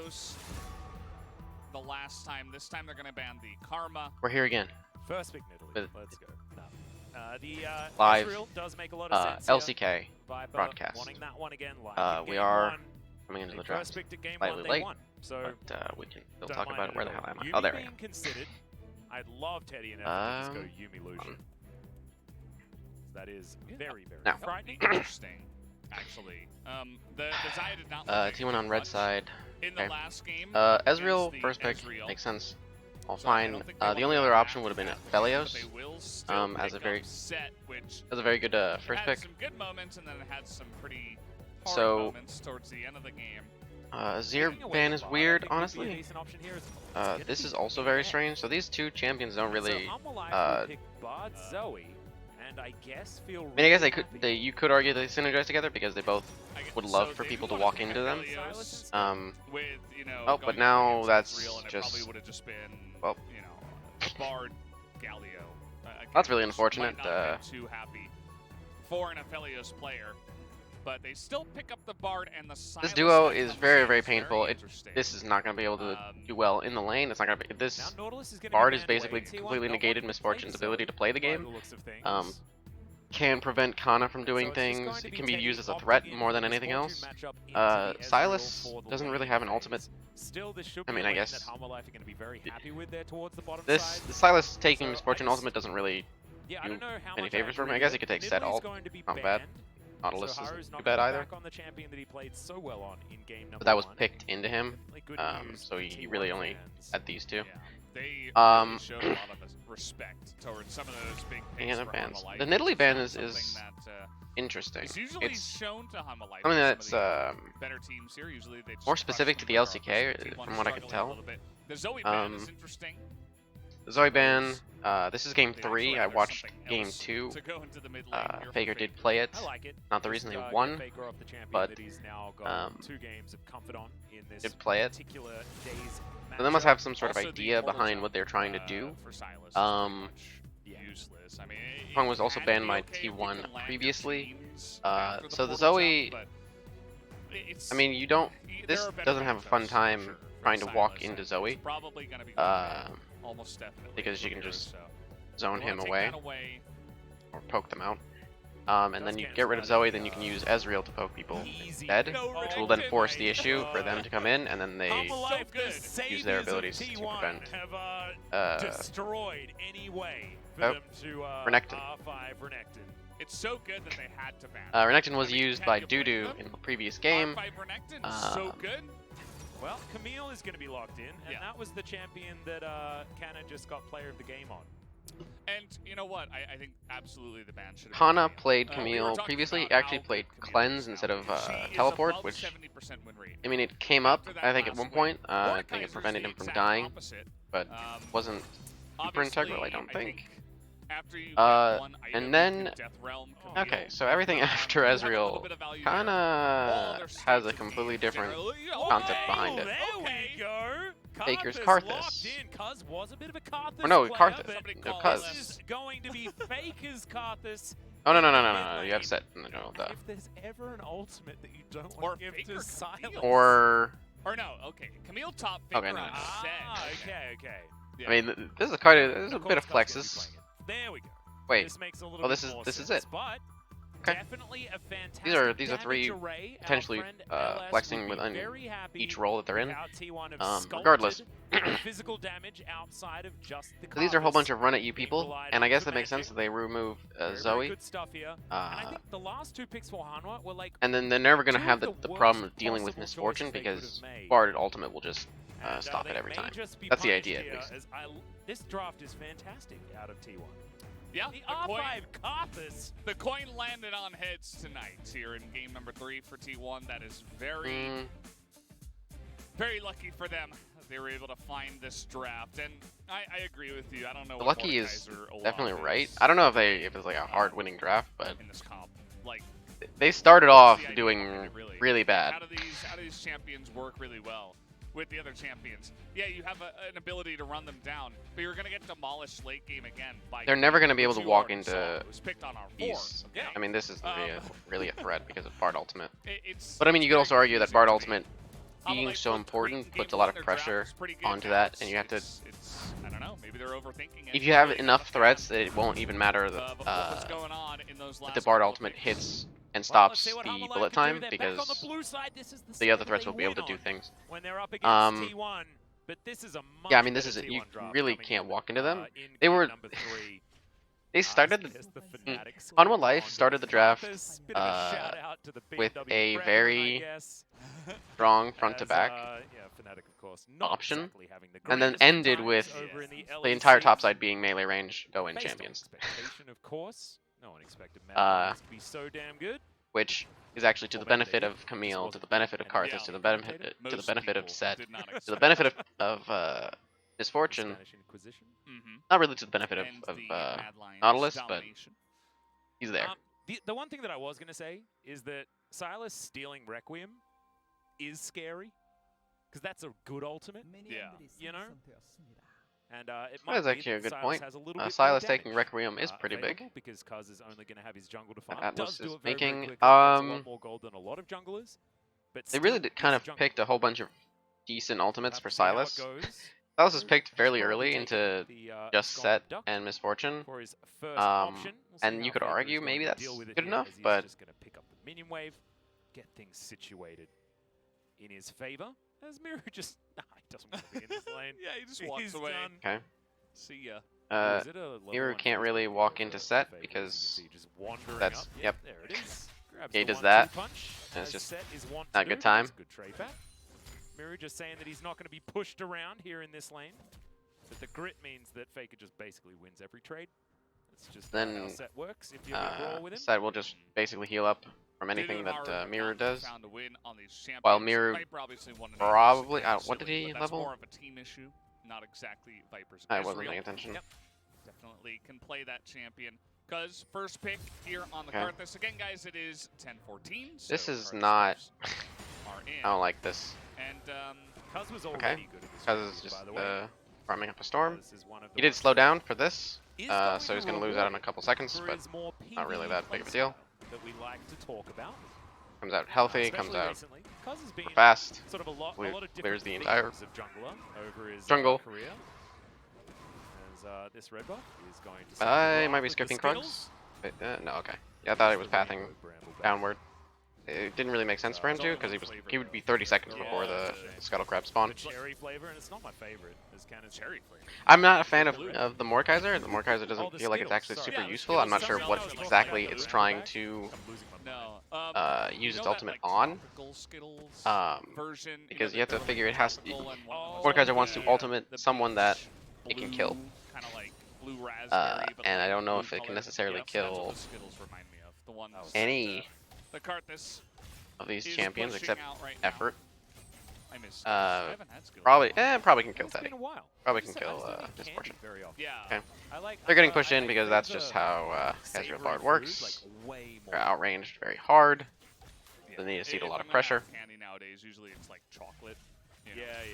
Felios the last time. This time they're going to ban the Karma. We're here again. First pick Italy. Let's go. The live Israel does make a lot of sense LCK Viper broadcast. wanting that one again, like we are coming into the draft first picked at game slightly one, late, won. So but we can still don't talk mind about it. Where the at hell all. am I? Yumi Oh, there we being go. considered. I'd love Teddy and Evan to just go Yumi Lucian. That is very, very Now. frightening. Interesting, actually. The Zaya did not look T1 on red much side. in the Okay. last game. Ezreal, against the first pick, Ezreal. makes sense. All So I fine. don't think they The wanna only go other back option would have been to that, Felios. but they will still as a pick very up Set, which very good first had pick. some good moments and then it had some pretty hard So, moments towards the end of the game. Azir Taking away ban the is bot, I weird, think, would be a honestly. decent option here as well. It's This gonna is be also very Hanwha. strange. So these two champions don't really. So Hanwha uh, will pick Bard Zoe, and I guess feel. I mean, I guess really happy. you could argue they synergize together because they both would love for they people do to wanna walk pick into them. Felios with, you know, Oh, going but up now against that's Ezreal, and it just- probably would have just been, well. you know, Bard Galio. That's really which unfortunate, might not have been too happy for an Aphelios player, but they still pick up the Bard and the Sylas. This duo that is comes very, in. very It's painful. interesting. This is not going to be able to do well in the lane. It's not going to be. Now This Nautilus is gonna Bard be is banned away. basically T1 completely don't want negated to Miss play Fortune's Zoe ability to play the by game. the looks of things. Can prevent Kana from doing So it's just things. going to It be can be Teddy used as a opting threat in more for than this anything else. Fortune matchup into the Ezreal Sylas for the doesn't lane really have an phase. ultimate. Still, this should I be mean, a I lane guess that Hanwha Life are going to be very happy with there towards the bottom This side. the Sylas taking So Miss Fortune I ultimate doesn't really Yeah, I do don't know how any much favors for him. agree I guess with he could take it. set Nidalee is alt. going to be Not bad. banned, Nautilus so isn't Haru's too not bad going either. back on the champion that he played so well on in game number But that was one. picked into him. Definitely good news So for he T1 really only fans. had these two. Yeah, they Um, really showed a lot of respect towards some of those big picks And for bans. Hanwha Life. The Nidalee It's ban not is something that, interesting. it's usually It's shown to Hanwha Life. something in that's some of the better teams here. Usually they just more crush specific to them the regardless. LCK, T1 from what I can struggling a tell. little bit. The Zoe ban is Um, interesting. the Zoe ban. This is game They'd 3. I rather watched something game else 2. to go into the mid lane here for Faker Faker. did play it. I like it. Not the reason they Just, won, get Faker off the champion but, that he's now got 2 games of comfort on in this did play it. particular day's So they must have some sort of Also, the idea portal behind jump, what they're trying to do. For Sylas is Um, pretty much useless. I mean, Hong was it also can banned be by okay if you T1 can land your previously. chains So after the portal Zoe, jump, but it's, I mean, you don't. there This are better doesn't have a matchups fun for time sure for trying to walk Sylas, into and Zoe. it's probably gonna be going almost definitely because you from can here, just so zone you wanna him take away that away. or poke them out. And then you get rid of Zoe, then you can use Ezreal to poke people instead, which will then force the issue for them to come in, and then they Hanwha Life, the good. use saviors their of abilities to T1 prevent. have destroyed any way for Oh, them to Renekton. R5 Renekton. It's so good that they had to ban. Renekton was I mean, used had by you played Dudu them? in the previous game. R5 Renekton, so good. Well, Camille is going to be locked in, and Yeah. that was the champion that Canna just got player of the game on. And you know what? I think absolutely the ban should have Kana been played we were Camille talking previously. about Actually how played good Camille Cleanse is instead now. of She is Teleport, above which 70% win rate. I mean, it came up. After that I think at last one win. point. I think Mordekaiser's it prevented the him from exact dying, opposite. but wasn't super integral, I don't think. After you get one item, and you then- can Death Realm Okay, Camille. so everything after You have a little Ezreal bit of value there. All kinda their has states a of completely needs different generally- concept okay, behind it. There Okay. we go. Faker's Karthus Karthus. locked in. Cuz was a bit of a Karthus Or no, player, Karthus. but Somebody No, call Cuz. us. this is going to be Faker's Karthus. Oh no, Mid you have lane. set in the middle of And that. if there's ever an ultimate that you don't Or want to give Faker to Camille. Silence. Or Or no, okay. Camille top Faker Okay, no. on set. Okay. Yeah. I mean, this is quite a there's a Of bit of course Cuz gonna be flexes. playing it. There we go. Wait, This makes a little oh, bit this is more this is sense, it. But Okay. definitely a fantastic These are three damage array. Our potentially friend LS flexing would be within very happy each role that they're in. with how T1 have Regardless. sculpted physical damage outside of just the So these are a whole bunch Karthus. of run at you being people, relied and I on guess for that makes sense magic. that they remove Very, very Zoe. good stuff here. And I think the last 2 picks for Hanwha were like And then they're never gonna two have of the worst problem of dealing with possible misfortune choices they could because have made. Bard Ultimate will just And, stop they it every may time. just be That's the punished idea, at here, least. as this draft is fantastic out of T1. Yeah, The the coin, R5 Karthus. the coin landed on heads tonight here in game number 3 for T1. That is very, very lucky for them. They were able to find this draft, and I agree with you. I don't know. The what lucky is Mordekaiser Olaf definitely is right. I don't know if it's like a hard winning draft, but in this comp. Like, they started off the idea doing behind it, really. really bad. How do these champions work really well with the other champions? Yeah, you have an ability to run them down, but you're gonna get demolished late game again. By They're never gonna be able to which you walk already into saw. It was picked on our these. okay? I mean, this is really a threat because of Bard Ultimate. It's. But I mean, you could also argue that Bard Ultimate being so important puts a lot of pressure onto that, and you have to. I don't know. Maybe they're overthinking it. If you have enough threats, it won't even matter that the Bard ultimate hits and stops the bullet time, because the other threats will be able to do things. Yeah, I mean, this is you really can't walk into them. They started Hanwha Life started the draft with a very strong front to back option, and then ended with the entire top side being melee range go in champions. Which is actually to the benefit of Camille, to the benefit of Karthus, to the benefit of Set, to the benefit of Misfortune. Not really to the benefit of Nautilus, but he's there. The one thing that I was going to say is that Silas stealing Requiem is scary, because that's a good ultimate. Yeah. You know? And That's actually a good point. Silas taking Requiem is pretty big. Because Kuz is only going to have his jungle to farm. Atlas is making a lot more gold than a lot of junglers. But they really kind of picked a whole bunch of decent ultimates for Silas. Silas was picked fairly early into just Set and Misfortune, and you could argue maybe that's good enough, but just gonna pick up the minion wave, get things situated in his favor. As Miru just he doesn't want to be in this lane. Yeah, he just walks away. Done. okay. See ya. Miru can't really walk into Set because that's yep. There it is. He does that, and it's just not a good time. Good trade back. Miru just saying that he's not going to be pushed around here in this lane. But the grit means that Faker just basically wins every trade. That's just how Set works. If you brawl with him. Set will just basically heal up from anything that Miru does. While Miru probably, what did he level? More of a team issue, not exactly Viper's. I wasn't paying attention. Yep. Definitely can play that champion. Because first pick here on the Karthus. Again, guys, it is 10-14. So this is not. I don't like this. And Kuz was already good at this. Kuz is just farming up a storm. He did slow down for this, so he's going to lose out in a couple seconds, but not really that big of a deal. That we like to talk about. Comes out healthy, comes out fast, clears the entire jungle. As this red buff is going to might be skipping Krugs. No, okay. Yeah, I thought he was pathing downward. It didn't really make sense for him to, because he would be 30 seconds before the Scuttle Crab spawn. Cherry flavor, and it's not my favorite. Cherry flavor. I'm not a fan of the Mordekaiser. The Mordekaiser doesn't feel like it's actually super useful. I'm not sure what exactly it's trying to use its ultimate on. Because you have to figure it has to. Mordekaiser wants to ultimate someone that it can kill. And I don't know if it can necessarily kill any of these champions except Effort. Probably can kill Teddy. Probably can kill Misfortune. Okay. They're getting pushed in because that's just how Ezreal Bard works. They're outranged very hard. They need to see a lot of pressure. Nowadays, usually it's like chocolate.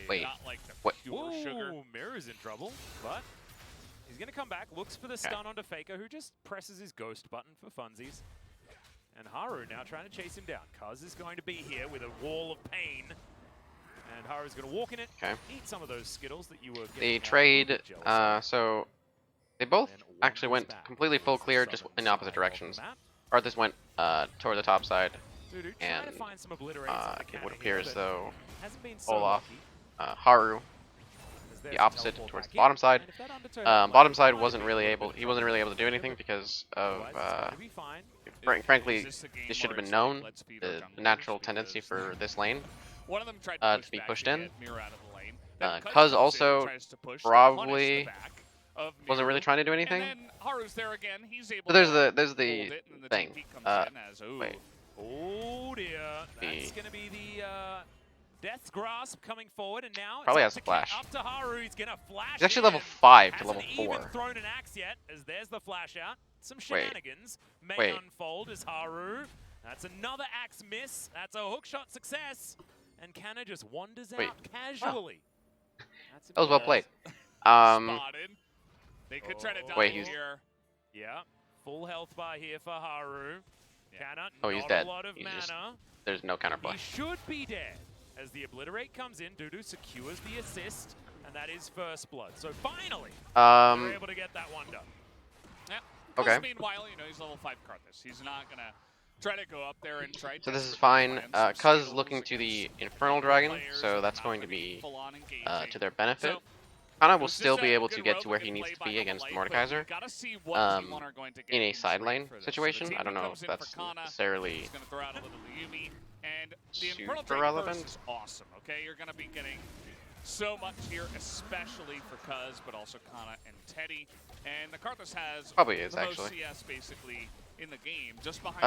Wait, not like the what? pure sugar. Mirror's in trouble, but he's gonna come back. Looks for the stun onto Faker, who just presses his ghost button for funsies. And Haru now trying to chase him down. Kuz is going to be here with a wall of pain. And Haru's going to walk in it, eat some of those Skittles that you were getting. They trade, so they both actually went completely full clear, just in opposite directions. Karthus went toward the top side, and it would appear as though Olaf, Haru, the opposite towards the bottom side. Bottom side wasn't really able to do anything because of frankly, this should have been known, the natural tendency for this lane to be pushed in. Kuz also probably wasn't really trying to do anything. But there's the thing. Wait. Oh dear, that's gonna be the Death's Grasp coming forward, and now probably has a flash. Up to Haru, he's gonna flash. He's actually level 5 to level 4. Hasn't even thrown an axe yet, as there's the flash out. Some shenanigans may unfold as Haru. That's another axe miss. That's a hookshot success, and Kana just wanders out casually. Wow. That was well played. They could try to die here. Yeah, full health bar here for Haru. Kana, he's dead. A lot of mana. There's no counterplay. He should be dead. As the Obliterate comes in, Dudu secures the assist, and that is first blood. So finally, they're able to get that one done. Yeah. Okay. Meanwhile, you know, he's level 5 Karthus. He's not gonna try to go up there and try. So this is fine. Cuz looking to the Infernal Dragon, so that's going to be to their benefit. Kana will still be able to get to where he needs to be against Mordekaiser in a side lane situation. I don't know if that's necessarily super relevant. Awesome. Okay, you're gonna be getting so much here, especially for Cuz, but also Kana and Teddy. And the Karthus has Probably is, the most actually. CS basically in the game. Just behind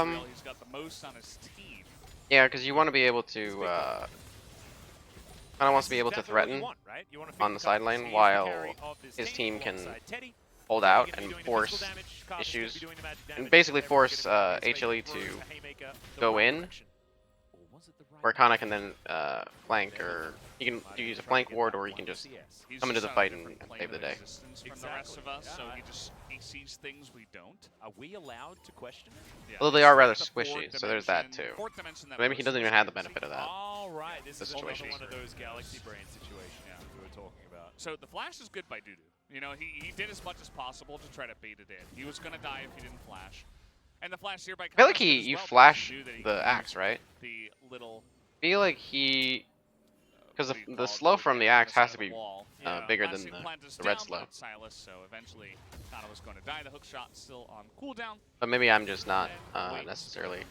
Israel, he's got the most on his team. Yeah, because you want to be able to. Kana wants to be able to threaten on the side lane while his team can hold out and force issues, and basically force HLE to go in, where Kana can then flank, or you can use a flank ward, or you can just come into the fight and save the day. From the rest of us, so he sees things we don't. Are we allowed to question it? Although they are rather squishy, so there's that too. Maybe he doesn't even have the benefit of that. All right, this is situation. one of those galaxy brain situations we were talking about. So the flash is good by Dudu. You know, he did as much as possible to try to bait it in. He was gonna die if he didn't flash. And the flash here by I feel like you flash the axe, right? The little. I feel like he, because the slow from the axe has to be bigger than the red slow. Silas, so eventually Kana was going to die. The hook shot still on cooldown. But maybe I'm just not necessarily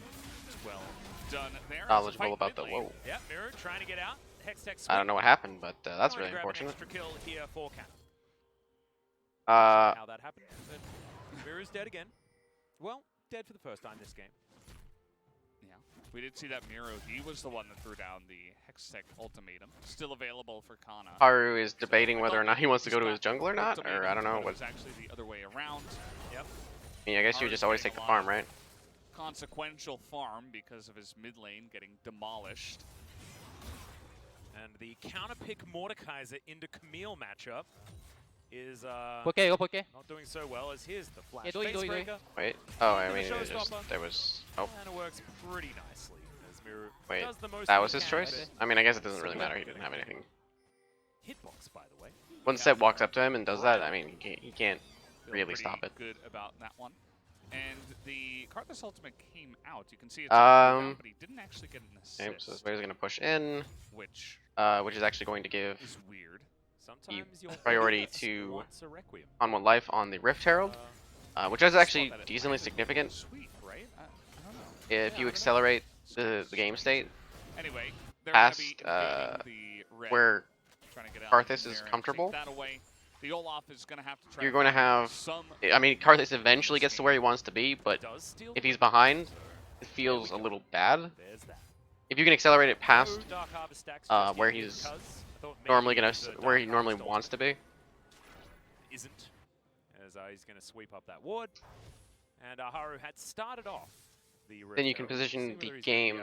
well done there. knowledgeable about the whoa. Yeah, Mirror trying to get out. Hextech I don't know what happened, but that's really unfortunate. Extra kill here for Kana. How that happened? Mirror's dead again. Well, dead for the first time this game. Yeah, we did see that Miro. He was the one that threw down the Hextech ultimatum. Still available for Kana. Haru is debating whether or not he wants to go to his jungle or not, or I don't know. It was actually the other way around. Yep. I mean, I guess you would just always take the farm, right? Consequential farm because of his mid lane getting demolished. And the counter pick Mordekaiser into Camille matchup is not doing so well, as here's the flash facebreaker. Wait. Oh, I mean, it just, there was. Oh. And it works pretty nicely. As Mirror Wait, does the most that was his choice? I mean, I guess it doesn't really matter. He didn't have anything. Hitbox, by the way. Once Seb walks up to him and does that, I mean, he can't really stop it. Good about that one. And the Karthus ultimate came out. You can see it's but he didn't actually get an assist. Okay, so this way's gonna push in, which is actually going to give is weird. priority to Hanwha Life on the Rift Herald, which is actually decently significant. Sweet, right? I don't know. If you accelerate the game state anyway, past where Karthus is comfortable, the Olaf is gonna have to try you're going to have. I mean, Karthus eventually gets to where he wants to be, but if he's behind, it feels a little bad. If you can accelerate it past where he's normally where he normally wants to be. Isn't, as he's gonna sweep up that ward, and Haru had started off the. Then you can position the game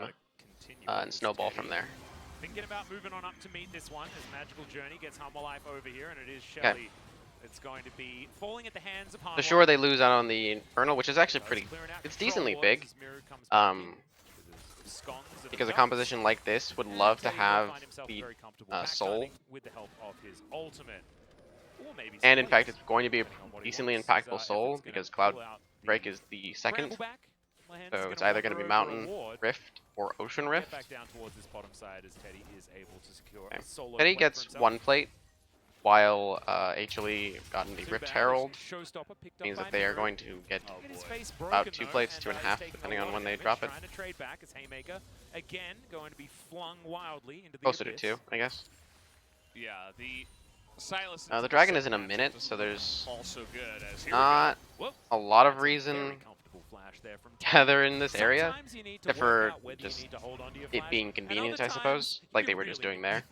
and snowball from there. Thinking about moving on up to meet this one as Magical Journey gets Hanwha Life over here, and it is Shelly. It's going to be falling at the hands of Hanwha. So sure, they lose out on the Infernal, which is actually pretty. It's decently big. Because a composition like this would love to have the soul. And in fact, it's going to be a decently impactful soul because Cloud Break is the second. So it's either going to be Mountain Rift or Ocean Rift. Okay. Teddy gets one plate, while HLE gotten the Rift Herald. Means that they are going to get about 2 plates, 2.5, depending on when they drop it. Closer to 2, I guess. Yeah, the Silas. The dragon is in a minute, so there's also good as not a lot of reason gather in this area, except for just it being convenient, I suppose, like they were just doing there.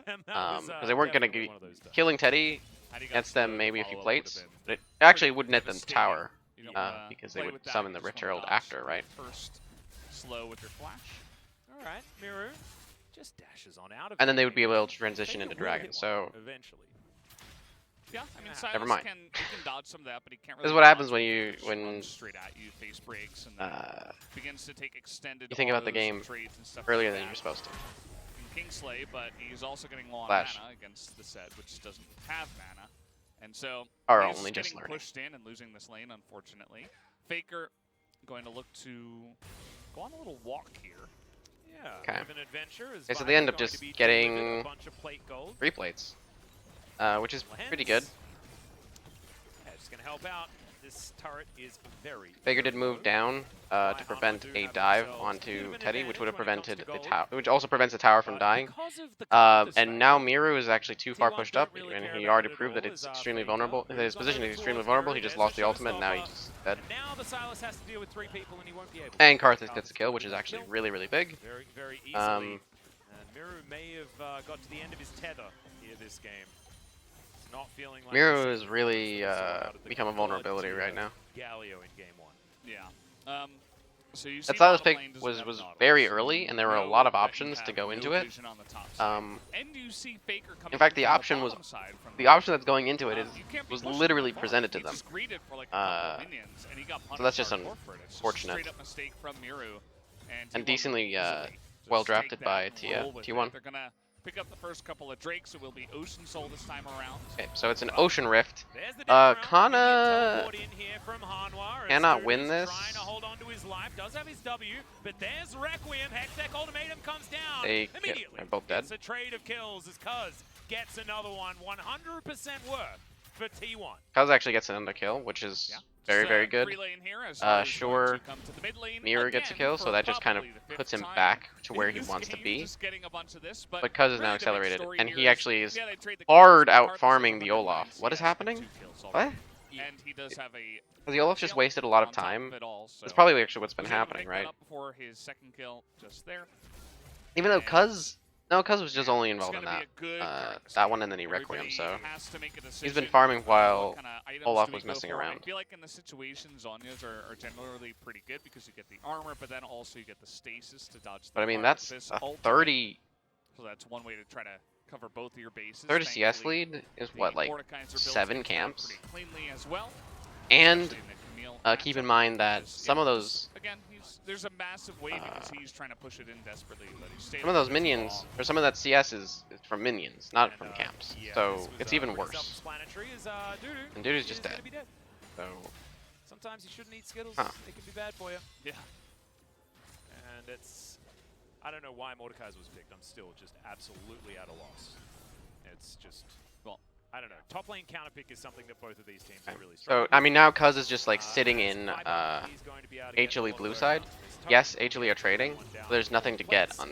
Because they weren't going to be killing Teddy against them maybe a few plates, but it actually would net them the tower, because they would summon the Rift Herald after, right? First, slow with your flash. All right, Miru just dashes on out of. And then they would be able to transition into dragon. So eventually. Yeah, I mean, Silas never mind. Can dodge some of that, but he can't really. This is what happens when straight at you, face breaks, and then begins to take extended. You think about the game and stuff earlier than you're supposed to. Kingsley, but he's also getting low on Flash. mana against the set, which doesn't have mana. And so Are he's only just getting learning. pushed in and losing this lane, unfortunately. Faker going to look to go on a little walk here. Yeah, Okay. bit of an adventure. Okay, so they end up just getting a bunch of plate gold. 3 plates, which is pretty good. Yeah, just gonna help out. This turret is very. Faker did move down to prevent a dive onto Teddy, which would have prevented the tower, which also prevents the tower from dying. And now Miru is actually too far pushed up, and he already proved that it's extremely vulnerable. His position is extremely vulnerable. He just lost the ultimate, and now he's dead. Now the Silas has to deal with 3 people, and he won't be able. And Karthus gets the kill, which is actually really, really big. Very easily. And Miru may have got to the end of his tether here this game. Not feeling like Miru has really become a vulnerability right now. Galio in game 1. Yeah. So you see That Silas bottom pick lane doesn't was have very Nautilus. early, and there were a know lot of that you options to have go no into it. vision on the top side. And you see Faker coming In fact, the from option was bottom side from the option that's going into it is you can't be was pushing literally him far. presented to He them. just greeted for like a couple of minions, and he got punished that's just hardcore for it. It's just a unfortunate. straight up mistake from Miru, And T1 decently easily just well take drafted that by and roll with it. T1. They're gonna pick up the first couple of Drakes. It will be Ocean Soul this time around. Okay, so it's an Ocean Rift. There's the death round. Kana Teleport in here from Hanwha, as cannot Stu's win this. Trying to hold on to his life. Does have his W, but there's Requiem. Hextech Ultimatum comes down immediately. They're both dead. It's a trade of kills as Cuz gets another one. 100% worth for T1. Kaz actually gets an underkill, which is very, very good. Sure, Miru gets a kill, so that just kind of puts him back to where he wants to be. But Kuz is now accelerated, and he actually is hard out farming the Olaf. What is happening? What? And he does have a Has the Olaf just wasted a lot of time? That's probably actually what's been happening, right? Before his second kill, just there. Even though Kuz was just only involved in that one, and then he Requiem, so he's been farming while Olaf was messing around. I feel like in the situation, Zhonya's are generally pretty good because you get the armor, but then also you get the stasis to dodge the But I mean, that's a 30... So that's one way to try to cover both of your bases. 30 CS lead is what, like 7 camps? Pretty cleanly as well. And keep in mind that some of those... Again, there's a massive wave because he's trying to push it in desperately, but he's some of those minions, or some of that CS is from minions, not from camps. So it's even worse. And Dudu's just dead. So sometimes you shouldn't eat Skittles. Huh. It can be bad for you. Yeah. And it's... I don't know why Mordekaiser was picked. I'm still just absolutely at a loss. It's just... Well, I don't know. Top lane counter pick is something that both of these teams are really strong. So, I mean, now Cuz is just like sitting in HLE blue side. Yes, HLE are trading. But there's nothing to get on.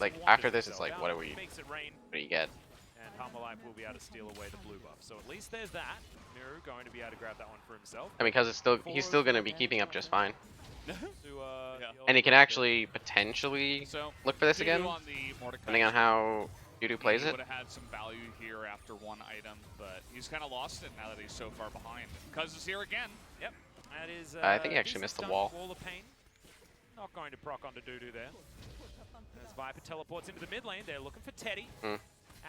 Like, after this, it's like, what do you get? And Hanwha Life will be able to steal away the blue buff. So at least there's that. Miru going to be able to grab that one for himself. I mean, Cuz he's still going to be keeping up just fine. And he can actually potentially look for this again, depending on how Dudu plays it. Would have had some value here after one item, but he's kind of lost it now that he's so far behind. Cuz is here again. Yep. That is, I think he actually missed the wall. Wall of pain. Not going to proc onto Dudu there. As Viper teleports into the mid lane, they're looking for Teddy.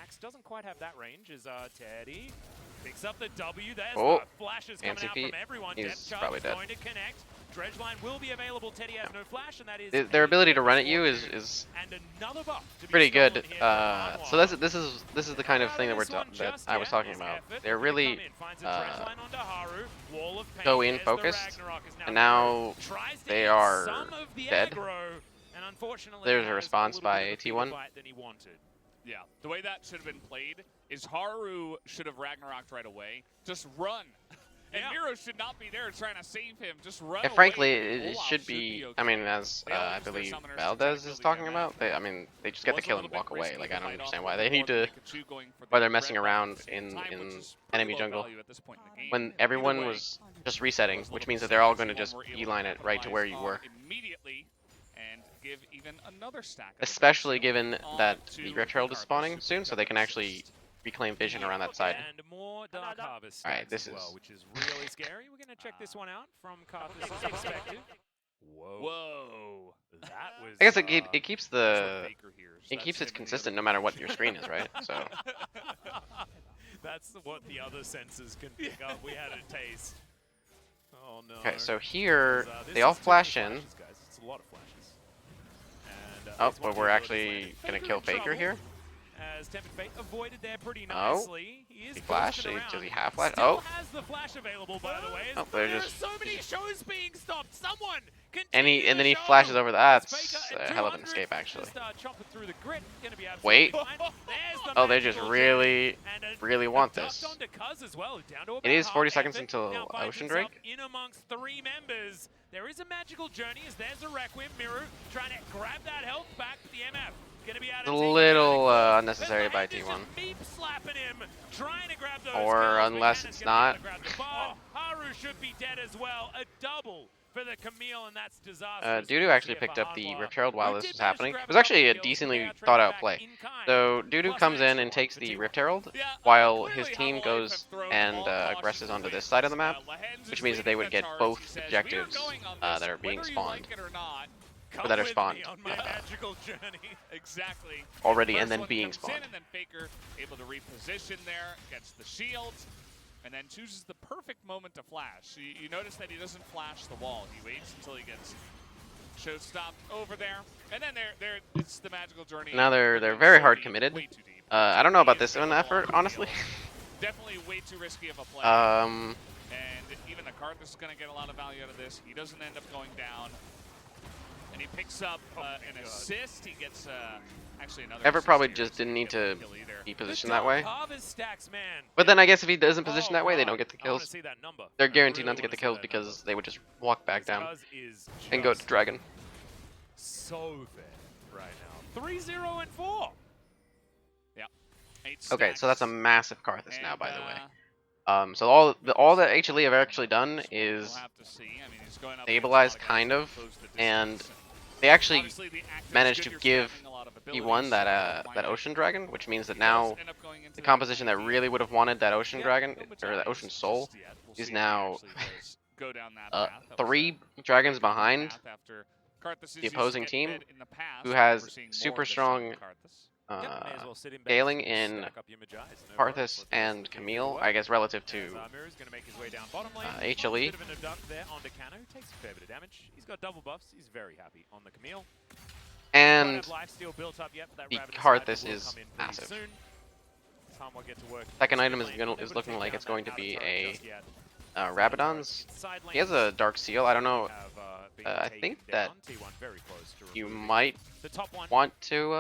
Axe doesn't quite have that range as Teddy picks up the W. There's the flashes coming out from everyone. He's probably dead. Going to connect. Dredgeline will be available. Teddy has no flash, and that is Their ability to run at you is pretty good. So this is the kind of thing that I was talking about. They're really go in focused, and now they are dead. There's a response by T1. Yeah, the way that should have been played is Haru should have Ragnaroked right away. Just run. And Miru should not be there trying to save him. Just run. And frankly, it should be. I mean, as I believe Valdez is talking about, they just get the kill and walk away. Like, I don't understand why they need to. Why they're messing around in enemy jungle when everyone was just resetting, which means that they're all going to just beeline it right to where you were. Immediately. And give even another stack. Especially given that the Rift Herald is spawning soon, so they can actually reclaim vision around that side. And more Dark Harvest Alright, this is... which is really scary. We're going to check this one out from Karthus' perspective. Whoa. That was... I guess it keeps it consistent no matter what your screen is, right? So... That's what the other sensors can pick up. We had a taste. Oh no. Okay, so here, they all flash in. It's a lot of flashes. And Oh, but we're actually gonna kill Faker here. As Tempted Fate avoided there pretty Oh, nicely. he flashed. Does he half flash? Still Oh, has the flash available, by the way. oh, There they're are just. so many shows being stopped. Someone And then he flashes over that. That's a hell of an escape, actually. Through the grid. Gonna be Wait. fine. There's the Oh, they just magical really, and really want this. onto Cuz as well, down to It about is 40 half seconds effort. until Now finds Ocean himself Drake. in amongst 3 members. There is a magical journey as there's a Requiem Miru trying to grab that health back. The MF gonna be It's a little unnecessary by T1. T1. Slapping him, trying to grab those Or kills, unless but it's Cannon's not. gonna be able to grab the bar. Haru should be dead as well. A double for the Camille, and that's disastrous. Dudu actually picked up the Rift Herald while this was happening. It was actually a decently thought out play. So Dudu comes in and takes the Rift Herald while his team goes and aggresses onto this side of the map, which means that they would get both objectives that are being spawned. Or that are spawned. Exactly. Already and then being spawned. spawned. And then Faker able to reposition there, gets the shield, and then chooses the perfect moment to flash. You notice that he doesn't flash the wall. He waits until he gets show stopped over there, and then it's the magical journey. Now they're very hard committed. I don't know about this one effort, honestly. Definitely way too risky of a play. And even the Karthus is going to get a lot of value out of this. He doesn't end up going down. And he picks up an assist. He gets actually another. Everett probably just didn't need to be positioned that way. Stacks, But then I guess if he doesn't position that way, they don't get the kills. They're guaranteed not to get the kills because they would just walk back down and go to Dragon. So fair right now. 3-0 and 4. Yeah. Okay, so that's a massive Karthus now, by the way. So all that HLE have actually done is stabilize, kind of, and they actually managed to give T1 that Ocean Dragon, which means that now the composition that really would have wanted that Ocean Dragon, or that Ocean Soul, is now 3 dragons behind the opposing team, who has super strong scaling in Karthus and Camille, I guess relative to HLE. And the Karthus is massive. Second item is looking like it's going to be a Rabadon's. He has a Dark Seal. I don't know. I think that you might want to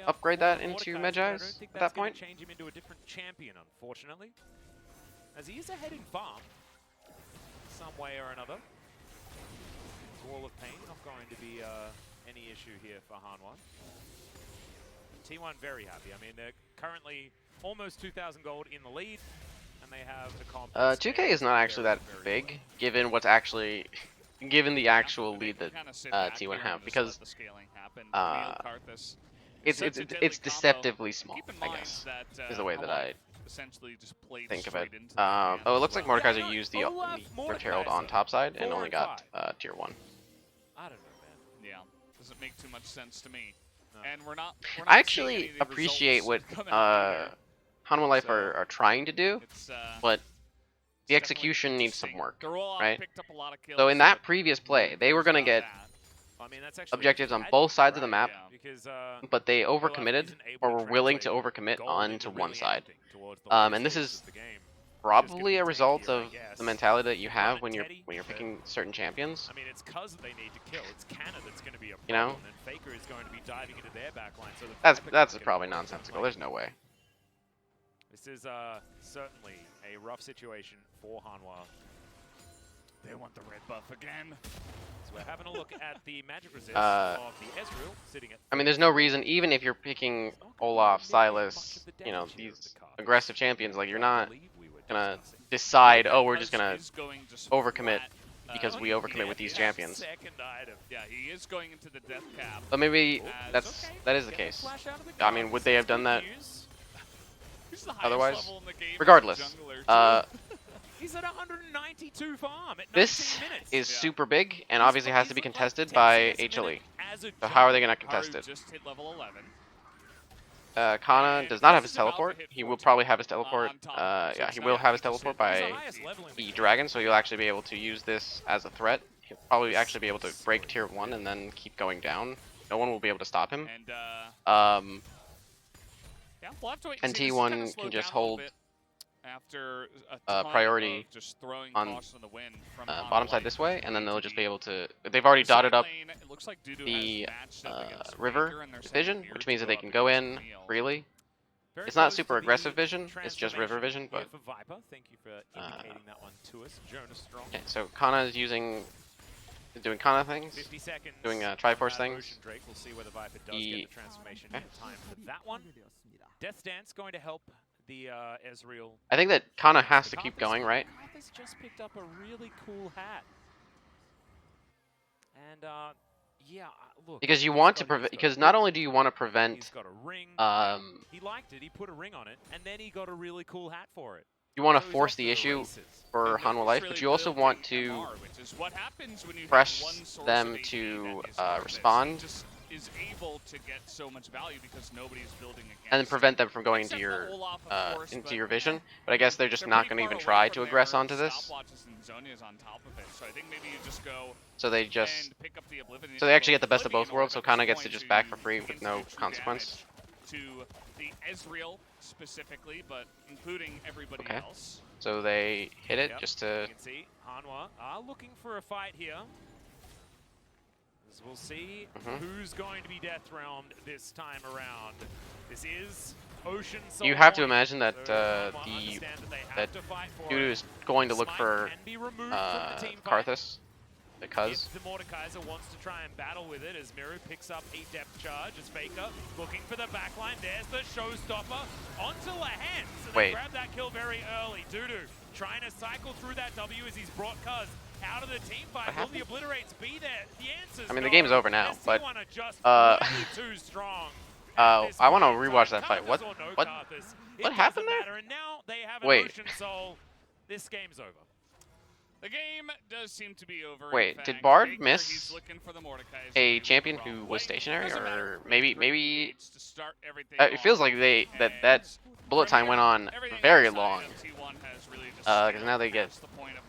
upgrade that into Medjai's at that point. Change him into a different champion, unfortunately, as he is ahead in farm, some way or another. Wall of Pain not going to be any issue here for Hanwha. T1 very happy. I mean, they're currently almost 2,000 gold in the lead, and they have the comp. 2K is not actually that big, given what's actually. Given the actual lead that T1 have, because it's deceptively small, I guess, is the way that I think of it. Oh, it looks like Mordekaiser used the Rift Herald on top side and only got tier 1. I don't know, man. Yeah, doesn't make too much sense to me. And we're not I actually appreciate what Hanwha Life are trying to do, but the execution needs some work, right? So in that previous play, they were going to get objectives on both sides of the map, but they overcommitted, or were willing to overcommit onto one side. And this is probably a result of the mentality that you have when you're picking certain champions. I mean, it's Cuz they need to kill. It's Canna that's going to be a problem, you know? and Faker is going to be diving into their backline. So that's probably nonsensical. There's no way. This is certainly a rough situation for Hanwha. They want the red buff again. So we're having a look at the magic resist of the Ezreal sitting at. I mean, there's no reason, even if you're picking Olaf, Silas, you know, these aggressive champions, like you're not gonna decide, oh, we're just gonna overcommit because we overcommit with these champions. Yeah, he is going into the death cap. But maybe that is the case. I mean, would they have done that otherwise? Regardless, he's at 192 farm at this is super big and obviously has to be contested by HLE. So how are they going to contest it? Kana does not have his teleport. He will probably have his teleport. Yeah, he will have his teleport by the dragon, so he'll actually be able to use this as a threat. He'll probably actually be able to break tier 1 and then keep going down. no one will be able to stop him. And Yeah, we'll have to wait and see. T1 can just hold after a priority of just throwing on caution in the wind from bottom side this way, and then they'll just be able to. They've already dotted up it looks like the river vision, which means that they can go in freely. It's not super aggressive vision, it's just river vision, but... For Viper. Thank you for indicating that one to us. Jonas Strong. Okay, so Kana is doing Kana things, 50 seconds doing Triforce things. Drake. We'll see whether Viper does get the transformation in time for that one. Death Dance going to help the Ezreal. I think that Kana has to keep going, right? Carthus just picked up a really cool hat. And yeah, look. Because you want to prevent. Because not only do you want to prevent. He's got a ring. He liked it. He put a ring on it, and then he got a really cool hat for it. You want to force the issue for Hanwha Life, but you also want to press them to respond. Is able to get so much value because nobody's building against and then prevent them from going into your vision. But I guess they're just not going to even try to aggress onto this. So they actually get the best of both worlds. So Kana gets to just back for free with no consequence. To the Ezreal specifically, but including everybody else. So they hit it just to. You can see Hanwha are looking for a fight here. We'll see who's going to be Death Realmed this time around. This is Ocean Soul. You have to imagine that that dude is going to look for Karthus, because the Mordekaiser wants to try and battle with it as Miru picks up a depth charge as Faker looking for the backline. There's the showstopper onto Lahan. So they grab that kill very early. Dudu trying to cycle through that W as he's brought Cuz out of the team fight. Will the Obliterates be there? The answer's I mean, the game's over now, but too strong. I want to rewatch that fight. What happened there? And now they have Wait. Ocean Soul. This game's over. The game does seem to be over. Wait, did Bard miss a champion who was stationary, or maybe it feels like that bullet time went on very long. Because now they get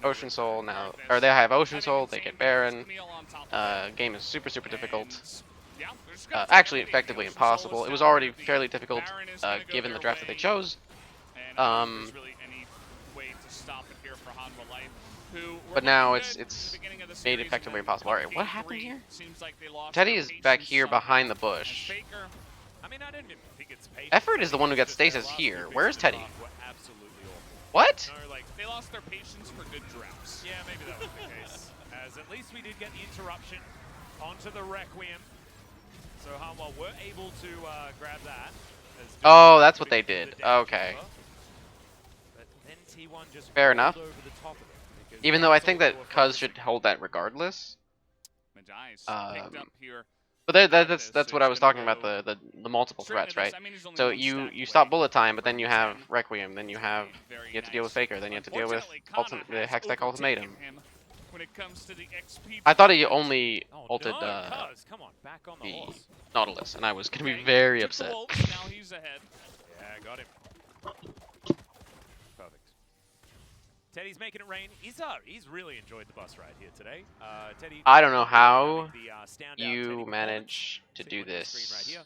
Ocean Soul now, or they have Ocean Soul, they get Baron. Game is super difficult. Actually, effectively impossible. It was already fairly difficult given the draft that they chose. But now it's made effectively impossible. Alright, what happened here? Teddy is back here behind the bush. Effort is the one who got stasis here. Where's Teddy? What? They lost their patience for good drafts. Yeah, maybe that was the case. As at least we did get the interruption onto the Requiem. So Hanwha were able to grab that. Oh, that's what they did. Okay. But then T1 just fair enough. over the top of it. Even though I think that Cuz should hold that regardless. But that's what I was talking about, the multiple threats, right? So you stop bullet time, but then you have Requiem, then you have to deal with Faker, then you have to deal with the Hextech Ultimatum. I thought he only ulted the Nautilus, and I was gonna be very upset. Now he's ahead. Yeah, got him. Perfect. Teddy's making it rain. He's really enjoyed the bus ride here today. Teddy, I don't know how you manage to do this. Right here.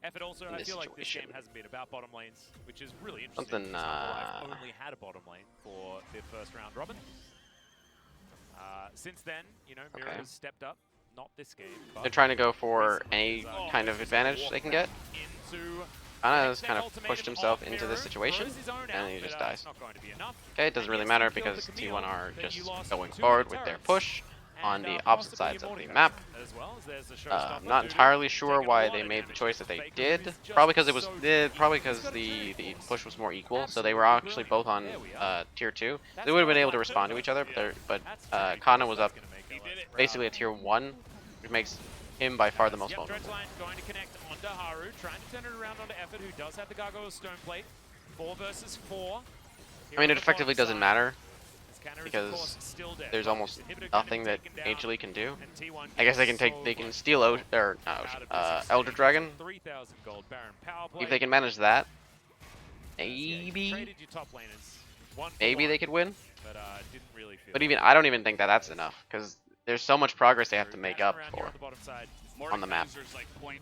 Effort also, I feel like this game hasn't been about bottom lanes, which is really interesting. Something, I've only had a bottom lane for the first round robin. Since then, you know, Mira has stepped up. Not this game. They're trying to go for any kind of advantage they can get. Kana has kind of pushed himself into this situation, and he just dies. Okay, it doesn't really matter because T1 are just going forward with their push on the opposite sides of the map. I'm not entirely sure why they made the choice that they did. Probably because the push was more equal. So they were actually both on tier 2. They would have been able to respond to each other, but Kana was up basically at tier 1, which makes him by far the most vulnerable. Going to connect onto Haru, trying to turn it around onto Effort, who does have the Gargoyle Stone Plate. 4 versus 4. I mean, it effectively doesn't matter, because there's almost nothing that Angel can do. I guess they can steal Elder Dragon. If they can manage that, maybe they could win. But even I don't even think that that's enough, because there's so much progress they have to make up for. on the map. Mordekaiser's like 0.15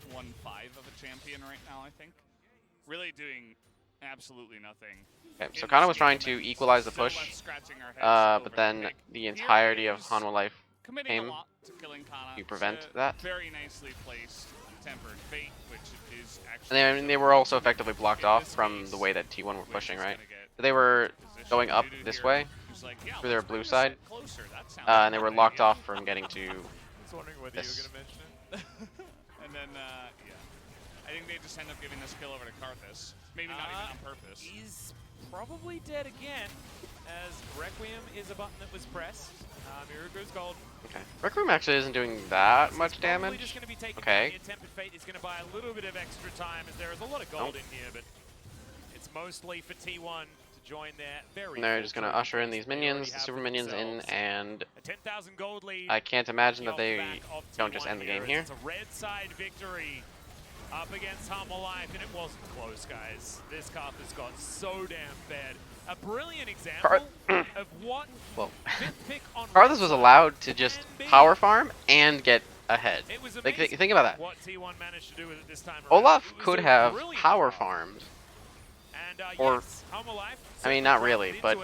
of a champion right now, I think. Really doing absolutely nothing. Okay, so Kana was trying to equalize the push, but then the entirety of Hanwha Life came to prevent that. Very nicely placed Tempered Fate, which is actually. And they were also effectively blocked off from the way that T1 were pushing, right? They were going up this way through their blue side, and they were locked off from getting to this. And then, yeah. I think they just end up giving this kill over to Karthus. Maybe not even on purpose. He's probably dead again, as Requiem is a button that was pressed. Miru goes gold. Okay. Requiem actually isn't doing that much damage. Just gonna be taken okay. Tempered Fate is going to buy a little bit of extra time, as there is a lot of gold in here, but it's mostly for T1 to join their very. And they're just going to usher in these minions, the super minions in, and a 10,000 gold lead. I can't imagine that they don't just end the game here. It's a red side victory up against Hanwha Life, and it wasn't close, guys. This Karthus got so damn fed. A brilliant example of what fifth pick on Karthus was allowed to just power farm and get ahead. Like, think about that. What T1 managed to do with it this time Olaf could have power farmed. And, or, yes, Hanwha Life, I mean, not really, but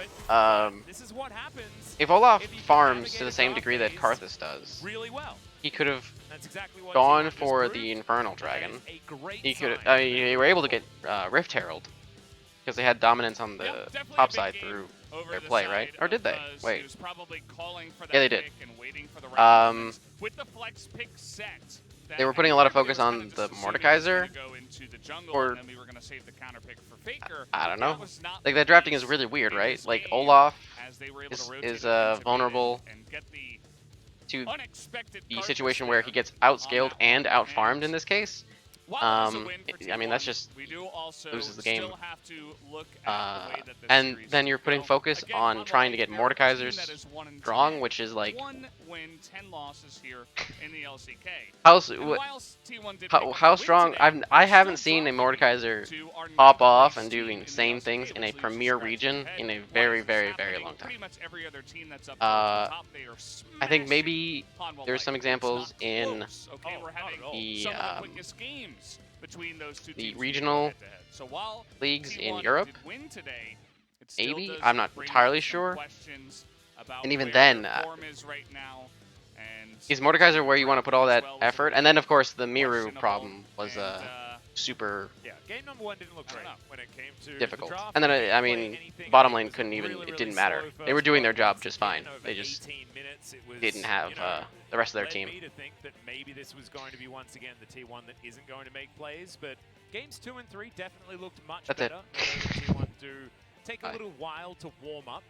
this is what happens if Olaf farms to the same degree that Karthus does, really well. He could have exactly gone for the Infernal Dragon. He could. I mean, they were able to get Rift Herald because they had dominance on the top side through their play, right? Or did they? Wait. Yeah, they did. With the flex pick set, they were putting a lot of focus on the Mordekaiser. Or I don't know. Like, that drafting is really weird, right? Like, Olaf is vulnerable to the situation where he gets outscaled and outfarmed in this case. I mean, that's just loses the game. And then you're putting focus on trying to get Mordekaiser's strong, which is like 1 win, 10 losses here in the LCK. How strong? I haven't seen a Mordekaiser pop off and doing insane things in a premier region in a very, very, very long time. I think maybe there's some examples in the regional leagues in Europe. Maybe? I'm not entirely sure. And even then, is Mordekaiser where you want to put all that effort? And then, of course, the Miru problem was super game number 1 didn't look great when it came to difficult. The draft. And then, I mean, bottom lane couldn't even, it didn't matter. They were doing their job just fine. They just didn't have the rest of their team. To think that maybe this was going to be once again the T1 that isn't going to make plays, but games 2 and 3 definitely looked much better. The T1 do take a little while to warm up.